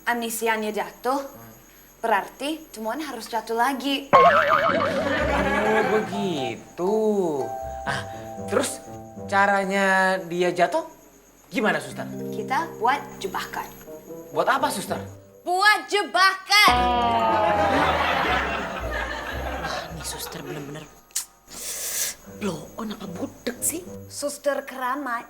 amnesianya jatuh, berarti temuan harus jatuh lagi. Oh, begitu. Ah, terus caranya dia jatuh gimana, Suster? Kita buat jebakan. Buat apa, Suster? Buat jebakan! Ini suster bener-bener blow on apa budek sih? Suster keramat.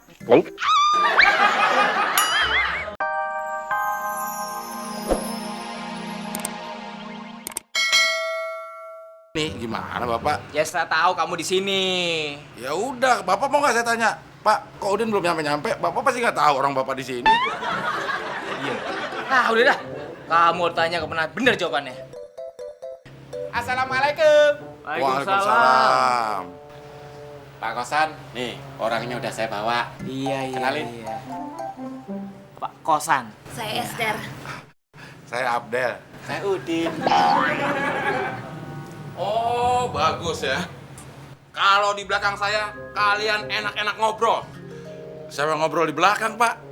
Nih, gimana Bapak? Ya, saya tahu kamu di sini. Ya udah, Bapak mau nggak saya tanya? Pak, kok Udin belum nyampe-nyampe? Bapak pasti nggak tahu orang Bapak di sini. Iya. Nah, udah dah. Kamu tanya kemana bener jawabannya. Assalamualaikum. Waalaikumsalam. Pak Kosan, nih orangnya udah saya bawa. Iya. Kenalin. Iya. Pak Kosan. Saya Esther. Saya Abdel. Saya Udin. Oh, bagus ya. Kalau di belakang saya, kalian enak-enak ngobrol. Saya ngobrol di belakang, Pak.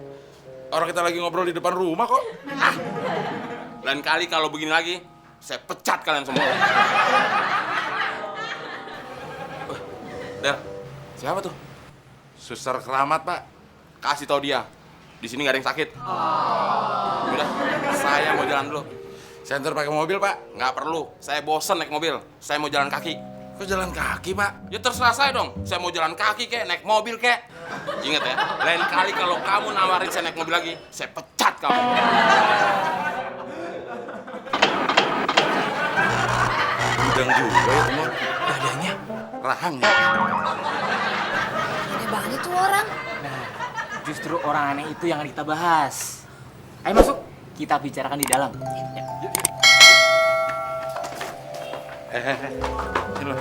Orang kita lagi ngobrol di depan rumah kok. Lain kali kalau begini lagi, saya pecat kalian semua. Del, siapa tuh? Suster keramat, Pak. Kasih tahu dia. Di sini nggak ada yang sakit. Udah, saya mau jalan dulu. Saya ntar pakai mobil, Pak. Nggak perlu, saya bosen naik mobil. Saya mau jalan kaki. Kok jalan kaki, Pak? Ya terserah saya dong. Saya mau jalan kaki kek, naik mobil kek. Ingat ya, lain kali kalau kamu nawarin saya naik mobil lagi, saya pecat kamu. Udang juga ya, teman. Dadanya. Rahang ya. Aneh banget tuh orang. Nah, justru orang aneh itu yang kita bahas. Ayo masuk, kita bicarakan di dalam. Sini lo.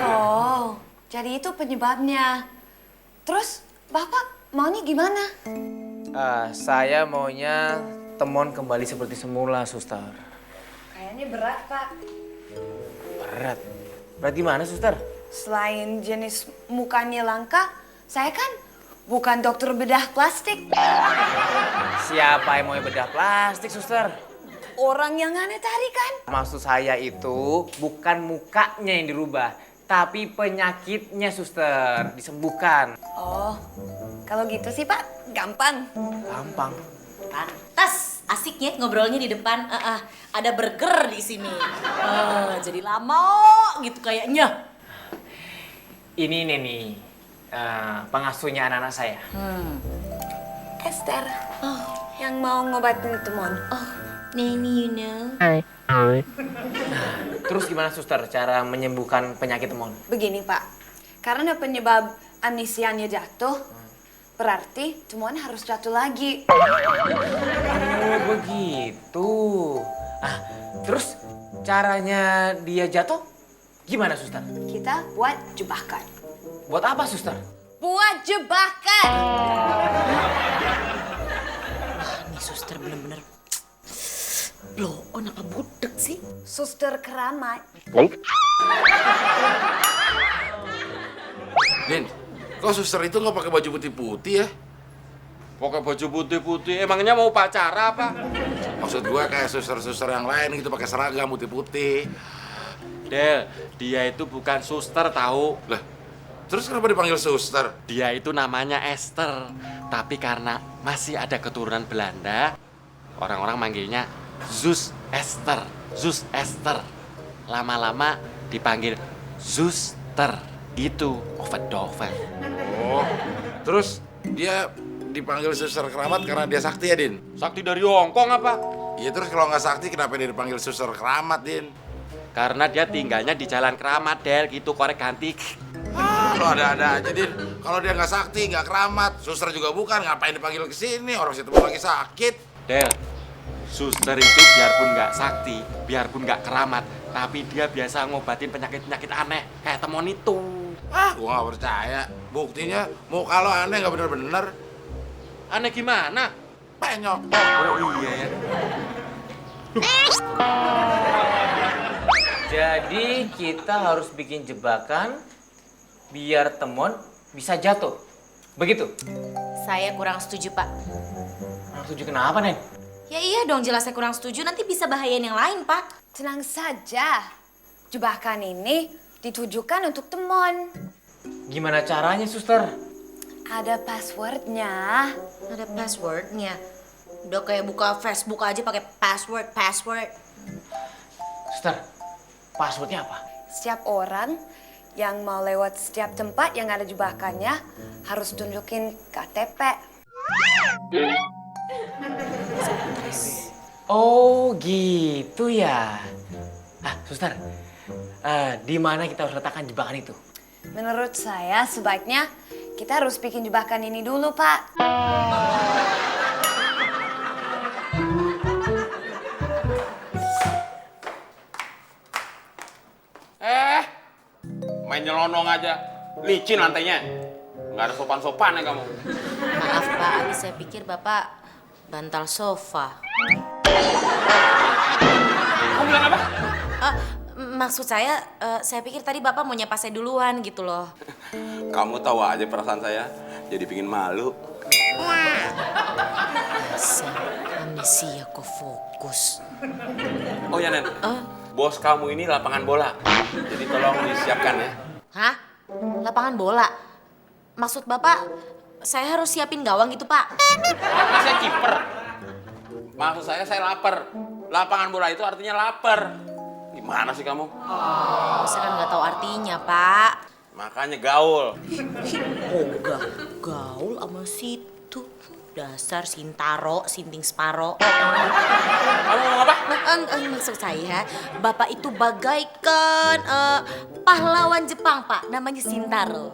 Oh, jadi itu penyebabnya. Terus, Bapak maunya gimana? Saya maunya Temon kembali seperti semula, Suster. Kayaknya berat, Pak. Berat. Berat gimana, Suster? Selain jenis mukanya langka, saya kan bukan dokter bedah plastik. Siapa yang mau bedah plastik, Suster? Orang yang aneh tadi kan? Maksud saya itu bukan mukanya yang dirubah, tapi penyakitnya, Suster. Disembuhkan. Oh, kalau gitu sih, Pak, gampang. Gampang. Pantas asiknya ngobrolnya di depan. Ada burger di sini. Jadi lama gitu kayaknya. Ini nih, pengasuhnya anak-anak saya. Esther, yang mau ngobatin Temon. Neni, you know. Terus gimana, Suster, cara menyembuhkan penyakit Temon? Begini, Pak. Karena penyebab amnesianya jatuh, berarti Temon harus jatuh lagi. Oh, begitu. Terus caranya dia jatuh gimana, Suster? Kita buat jebakan. Buat apa, Suster? Buat jebakan! Ini suster bener-bener blow on apa budek sih? Suster keramat. Din, kok suster itu nggak pakai baju putih-putih ya? Pakai baju putih-putih, emangnya mau pacara apa? Maksud gua kayak suster-suster yang lain gitu pakai seragam putih-putih. Del, dia itu bukan suster tahu. Lah, terus kenapa dipanggil suster? Dia itu namanya Esther. Tapi karena masih ada keturunan Belanda, orang-orang manggilnya Zus Esther. Zus Esther. Lama-lama dipanggil Zuster. Gitu, overdoven. Oh, terus dia dipanggil suster keramat karena dia sakti ya, Din? Sakti dari Hongkong apa? Iya, terus kalau nggak sakti kenapa dia dipanggil suster keramat, Din? Karena dia tinggalnya di Jalan Keramat, Del. Gitu, korek ganti. Lo ada-ada aja, Din. Kalau dia nggak sakti, nggak keramat, suster juga bukan, ngapain dipanggil ke sini? Orang situ lagi sakit. Del, suster itu biarpun nggak sakti, biarpun nggak keramat, tapi dia biasa ngobatin penyakit-penyakit aneh kayak Temon itu. Gua nggak percaya. Buktinya muka lo aneh nggak bener-bener. Aneh gimana? Penyok. Oh iya ya. Jadi kita harus bikin jebakan biar Temon bisa jatuh. Begitu? Saya kurang setuju, Pak. Setuju kenapa, Neng? Ya iya dong, jelas saya kurang setuju. Nanti bisa bahayain yang lain, Pak. Tenang saja. Jebakan ini ditujukan untuk temon. Gimana caranya, suster? Ada passwordnya. Ada passwordnya. Udah kayak buka Facebook aja pakai password. Suster, passwordnya apa? Setiap orang yang mau lewat setiap tempat yang ada jebakannya harus tunjukin KTP. Oh, gitu ya. Suster, di mana kita harus letakkan jebakan itu? Menurut saya sebaiknya kita harus bikin jebakan ini dulu, Pak. Main nyelonong aja. Licin lantainya. Nggak ada sopan-sopannya kamu. Maaf, Pak. Habis saya pikir Bapak bantal sofa. Kamu bilang apa? Maksud saya pikir tadi Bapak mau nyapa saya duluan gitu loh. Kamu tahu aja perasaan saya. Jadi pingin malu. Amnesia kok fokus. Oh ya, Nen. Bos kamu ini lapangan bola. Jadi tolong disiapkan ya. Hah? Lapangan bola? Maksud Bapak, saya harus siapin gawang gitu, Pak? Kan saya kiper. Maksud saya lapar. Lapangan bola itu artinya lapar. Gimana sih kamu? Saya kan nggak tahu artinya, Pak. Makanya gaul. Ogah, gaul sama situ. Dasar Sintaro, Sinting Sparo. Kamu ngomong apa? Maksud saya, Bapak itu bagaikan pahlawan Jepang, Pak. Namanya Sintaro.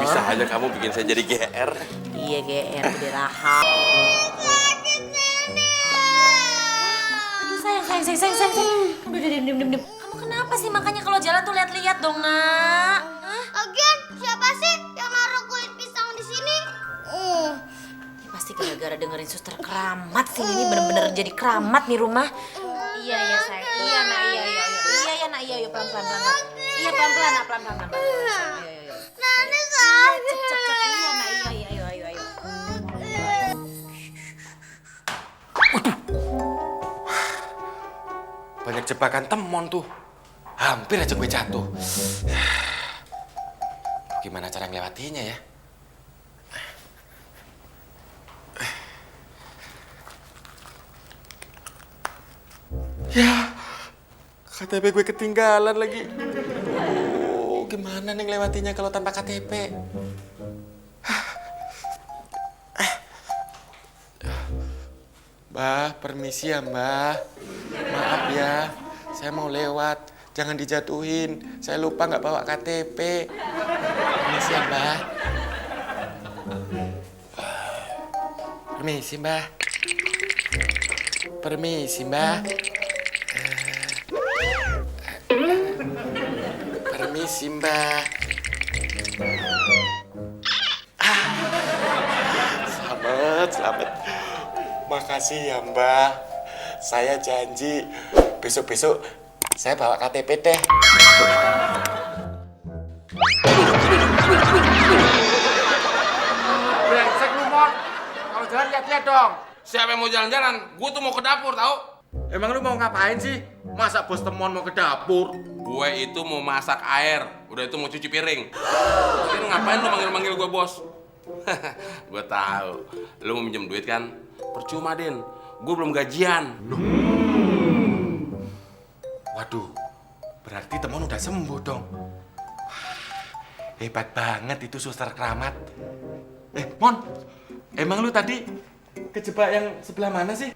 Bisa aja kamu bikin saya jadi GR. Iya, GR, udah rahap. Aduh, sayang. Udah, diam. Kamu kenapa sih? Makanya kalau jalan tuh lihat-lihat dong, Nak. Lagian siapa sih yang naruh kulit pisang di sini? Ini pasti gara-gara dengerin suster keramat sih. Ini bener-bener jadi keramat nih rumah. Iya, sayang. Iya, Nak. Iya, Nak. Iya, pelan-pelan. Iya, pelan-pelan, Nak. Pelan-pelan. Iya. Nenek sakit. Cep. Iya, Nak. Iya, ayo. Banyak jebakan temon tuh. Hampir aja gue jatuh. Gimana cara ngelewatinya ya? Ya, KTP gue ketinggalan lagi. Oh, gimana nih ngelewatinya kalau tanpa KTP? Mbah, permisi ya Mbah. Maaf ya, saya mau lewat. Jangan dijatuhin. Saya lupa nggak bawa KTP. Permisi ya Mbah. Permisi Mbah. Permisi Mbah. Permisi Mbah. Selamat. Makasih ya Mbah. Saya janji besok-besok saya bawa KTP deh. Brengsek lu, Mon. Kalau jalan lihat-lihat dong. Siapa yang mau jalan-jalan? Gue tuh mau ke dapur, tahu? Emang lu mau ngapain sih? Masa bos temon mau ke dapur? Gue itu mau masak air. Udah itu mau cuci piring. Tapi ngapain lu manggil-manggil gue bos? Gue tahu. Lu mau minjem duit kan? Percuma, Din. Gue belum gajian. Waduh, berarti temon udah sembuh dong. Hebat banget itu suster keramat. Mon, emang lu tadi kejebak yang sebelah mana sih?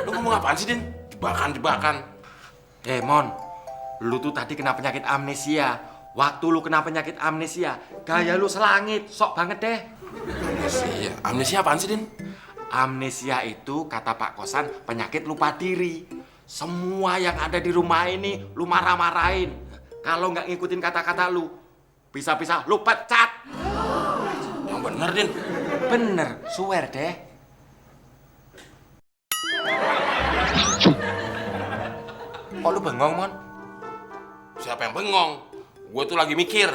Lu ngomong apaan sih, Din? Jebakan. Mon, lu tuh tadi kena penyakit amnesia. Waktu lu kena penyakit amnesia, gaya lu selangit, sok banget deh. Amnesia? Amnesia apaan sih, Din? Amnesia itu kata Pak Kosan penyakit lupa diri. Semua yang ada di rumah ini lu marah-marahin. Kalau nggak ngikutin kata-kata lu, bisa-bisa lu pecat. Yang bener, Din. Bener, swear deh. Kok lu bengong, Mon? Siapa yang bengong? Gue tuh lagi mikir.